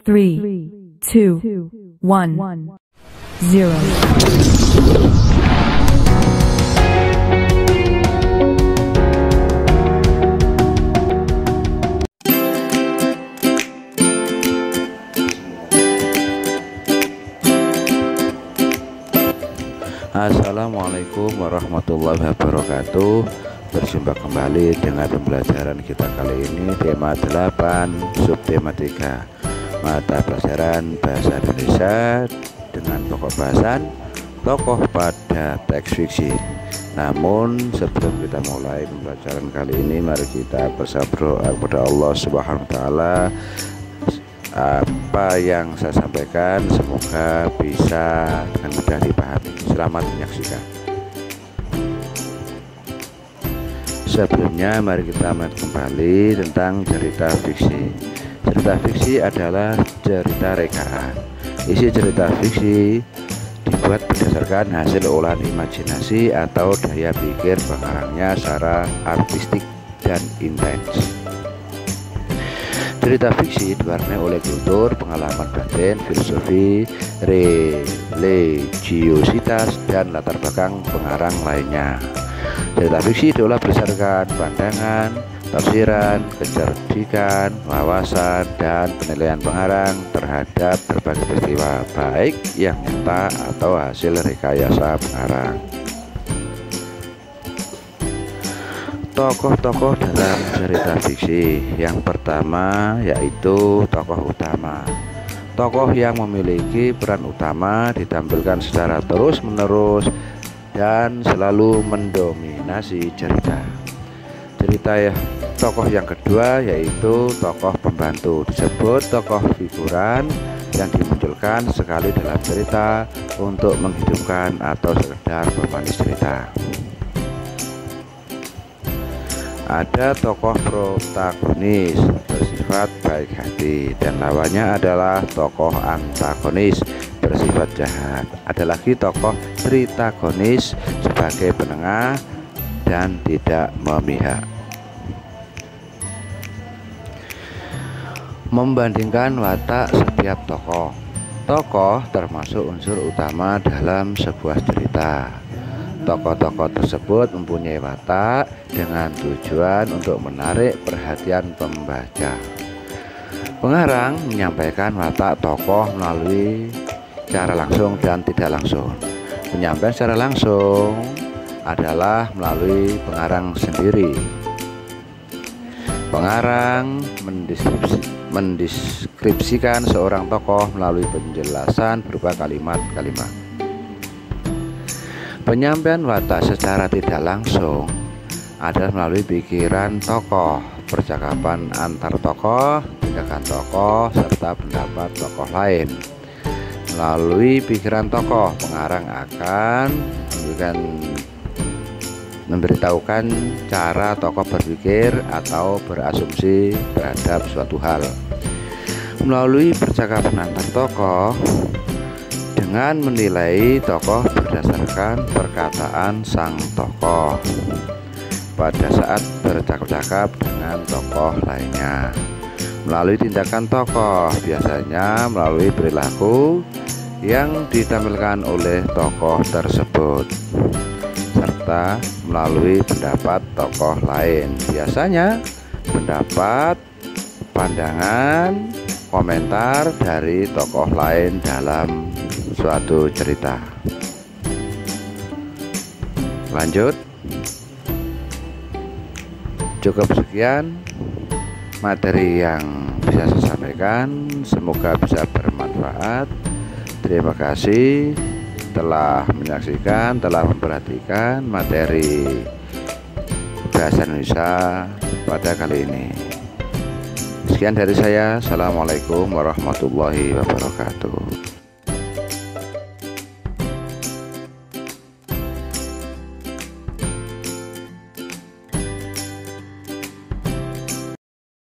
3, 2, 1, 0. Assalamualaikum warahmatullahi wabarakatuh. Berjumpa kembali dengan pembelajaran kita kali ini, tema 8, subtema 3, mata pelajaran bahasa Indonesia dengan pokok bahasan tokoh pada teks fiksi. Namun sebelum kita mulai pembelajaran kali ini, mari kita berdoa kepada Allah Subhanahu wa taala. Apa yang saya sampaikan semoga bisa dengan mudah dipahami. Selamat menyaksikan. Sebelumnya mari kita melihat kembali tentang cerita fiksi. Cerita fiksi adalah cerita rekaan. Isi cerita fiksi dibuat berdasarkan hasil olahan imajinasi atau daya pikir pengarangnya secara artistik dan intens. Cerita fiksi diwarnai oleh kultur, pengalaman batin, filosofi, religiositas, dan latar belakang pengarang lainnya. Cerita fiksi diolah berdasarkan pandangan, tafsiran, kecerdikan, wawasan, dan penilaian pengarang terhadap berbagai peristiwa, baik yang nyata atau hasil rekayasa pengarang. Tokoh-tokoh dalam cerita fiksi. Yang pertama yaitu tokoh utama. Tokoh yang memiliki peran utama ditampilkan secara terus-menerus dan selalu mendominasi cerita. Tokoh yang kedua yaitu tokoh pembantu, disebut tokoh figuran yang dimunculkan sekali dalam cerita untuk menghidupkan atau sekedar pemanis cerita. Ada tokoh protagonis bersifat baik hati dan lawannya adalah tokoh antagonis bersifat jahat. Ada lagi tokoh tritagonis sebagai penengah dan tidak memihak. Membandingkan watak setiap tokoh. Tokoh termasuk unsur utama dalam sebuah cerita. Tokoh-tokoh tersebut mempunyai watak dengan tujuan untuk menarik perhatian pembaca. Pengarang menyampaikan watak tokoh melalui cara langsung dan tidak langsung. Penyampaian secara langsung adalah melalui pengarang sendiri. Pengarang mendeskripsikan seorang tokoh melalui penjelasan berupa kalimat-kalimat. Penyampaian watak secara tidak langsung adalah melalui pikiran tokoh, percakapan antar tokoh, tindakan tokoh, serta pendapat tokoh lain. Melalui pikiran tokoh, pengarang akan memberitahukan cara tokoh berpikir atau berasumsi terhadap suatu hal. Melalui percakapan antar tokoh, dengan menilai tokoh berdasarkan perkataan sang tokoh pada saat bercakap-cakap dengan tokoh lainnya. Melalui tindakan tokoh, biasanya melalui perilaku yang ditampilkan oleh tokoh tersebut, serta melalui pendapat tokoh lain, biasanya pendapat, pandangan, komentar dari tokoh lain dalam suatu cerita. Lanjut. Cukup sekian materi yang bisa saya sampaikan, semoga bisa bermanfaat. Terima kasih telah menyaksikan, telah memperhatikan materi bahasa Indonesia pada kali ini. Sekian dari saya. Assalamualaikum warahmatullahi wabarakatuh.